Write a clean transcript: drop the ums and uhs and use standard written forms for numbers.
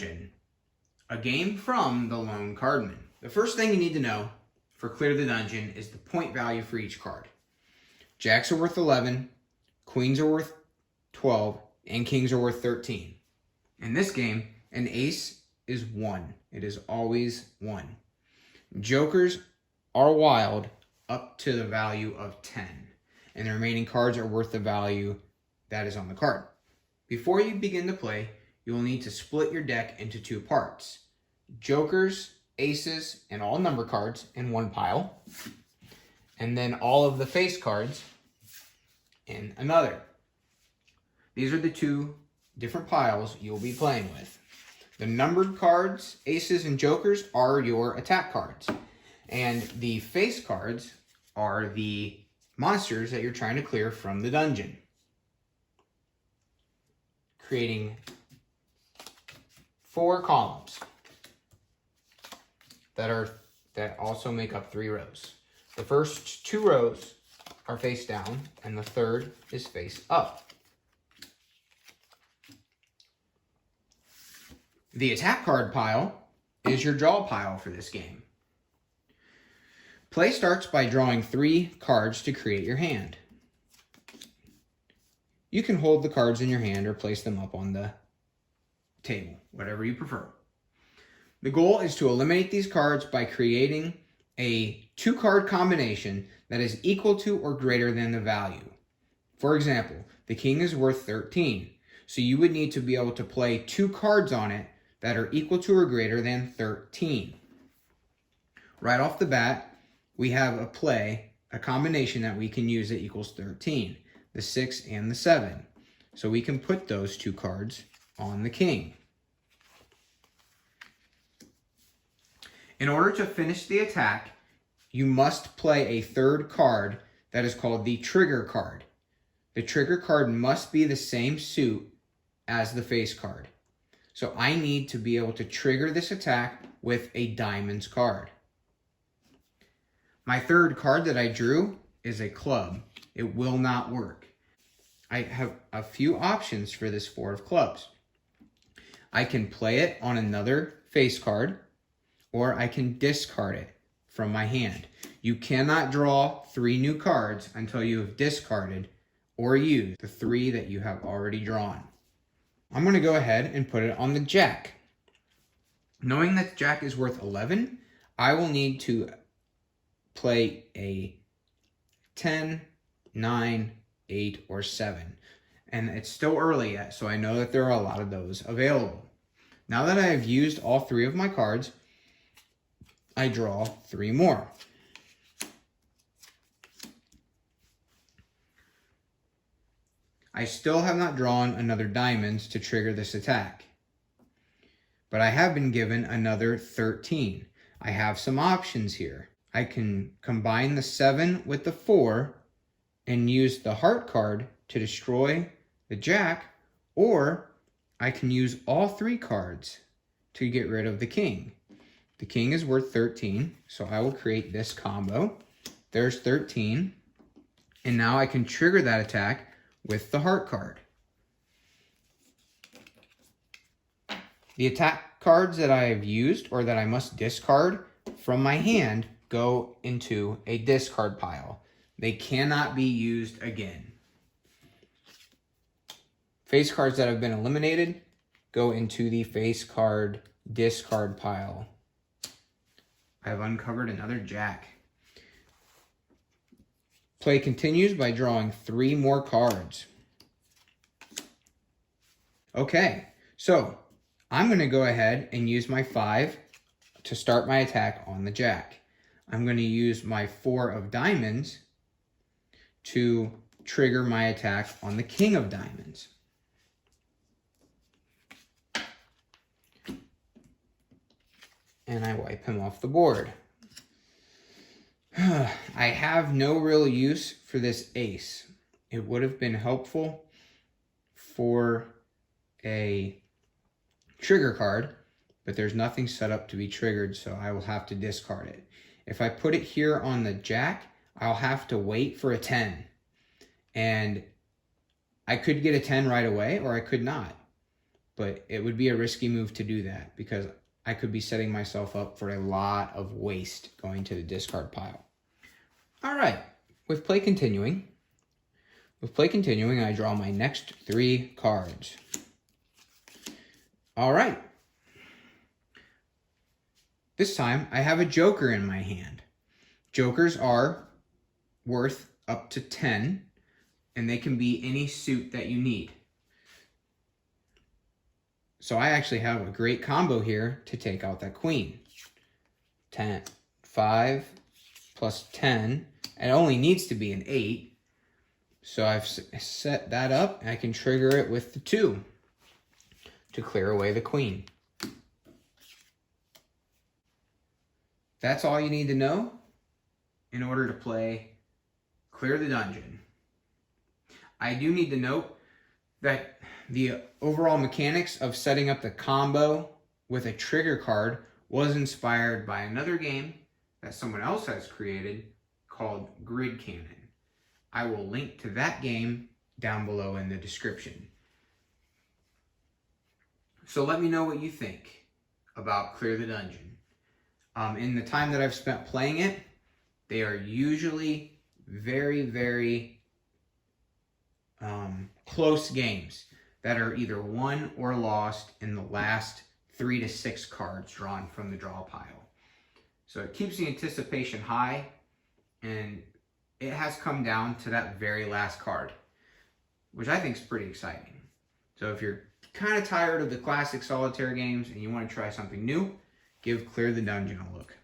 Dungeon, a game from the Lone Cardman. The first thing you need to know for Clear the Dungeon is the point value for each card. Jacks are worth 11, queens are worth 12, and kings are worth 13. In this game, an ace is 1. It is always 1. Jokers are wild up to the value of 10, and the remaining cards are worth the value that is on the card. Before you begin to play, you will need to split your deck into 2 parts. Jokers, aces, and all number cards in one pile, and then all of the face cards in another. These are the 2 different piles you'll be playing with. The numbered cards, aces and jokers, are your attack cards. And the face cards are the monsters that you're trying to clear from the dungeon. Creating 4 columns that also make up 3 rows. The first 2 rows are face down, and the third is face up. The attack card pile is your draw pile for this game. Play starts by drawing 3 cards to create your hand. You can hold the cards in your hand or place them up on the table, whatever you prefer. The goal is to eliminate these cards by creating a 2-card combination that is equal to or greater than the value. For example, the king is worth 13, so you would need to be able to play 2 cards on it that are equal to or greater than 13. Right off the bat, we have a combination that we can use that equals 13, the 6 and the 7. So we can put those 2 cards on the king. In order to finish the attack, you must play a 3rd card that is called the trigger card. The trigger card must be the same suit as the face card. So I need to be able to trigger this attack with a diamonds card. My 3rd card that I drew is a club. It will not work. I have a few options for this 4 of clubs. I can play it on another face card, or I can discard it from my hand. You cannot draw 3 new cards until you have discarded or used the 3 that you have already drawn. I'm going to go ahead and put it on the jack. Knowing that the jack is worth 11, I will need to play a 10, 9, 8, or 7. And it's still early yet, so I know that there are a lot of those available. Now that I have used all 3 of my cards, I draw 3 more. I still have not drawn another diamonds to trigger this attack, but I have been given another 13. I have some options here. I can combine the 7 with the 4 and use the heart card to destroy the jack, or I can use all 3 cards to get rid of the king. The king is worth 13, so I will create this combo. There's 13, and now I can trigger that attack with the heart card. The attack cards that I have used or that I must discard from my hand go into a discard pile. They cannot be used again. Face cards that have been eliminated go into the face card discard pile. I have uncovered another jack. Play continues by drawing 3 more cards. Okay, so I'm going to go ahead and use my 5 to start my attack on the jack. I'm going to use my 4 of diamonds to trigger my attack on the king of diamonds. And I wipe him off the board. I have no real use for this ace. It would have been helpful for a trigger card, but there's nothing set up to be triggered, so I will have to discard it. If I put it here on the jack, I'll have to wait for a 10. And I could get a 10 right away, or I could not. but it would be a risky move to do that because I could be setting myself up for a lot of waste going to the discard pile. All right, with play continuing, I draw my next 3 cards. All right. This time, I have a joker in my hand. Jokers are worth up to 10, and they can be any suit that you need. So I actually have a great combo here to take out that queen. 10, 5 plus 10. It only needs to be an 8. So I've set that up, and I can trigger it with the 2 to clear away the queen. That's all you need to know in order to play Clear the Dungeon. I do need to note that the overall mechanics of setting up the combo with a trigger card was inspired by another game that someone else has created called GridCannon. I will link to that game down below in the description. So let me know what you think about Clear the Dungeon. In the time that I've spent playing it, they are usually very, very close games that are either won or lost in the last 3 to 6 cards drawn from the draw pile. So it keeps the anticipation high, and it has come down to that very last card, which I think is pretty exciting. So if you're kind of tired of the classic solitaire games and you want to try something new, give Clear the Dungeon a look.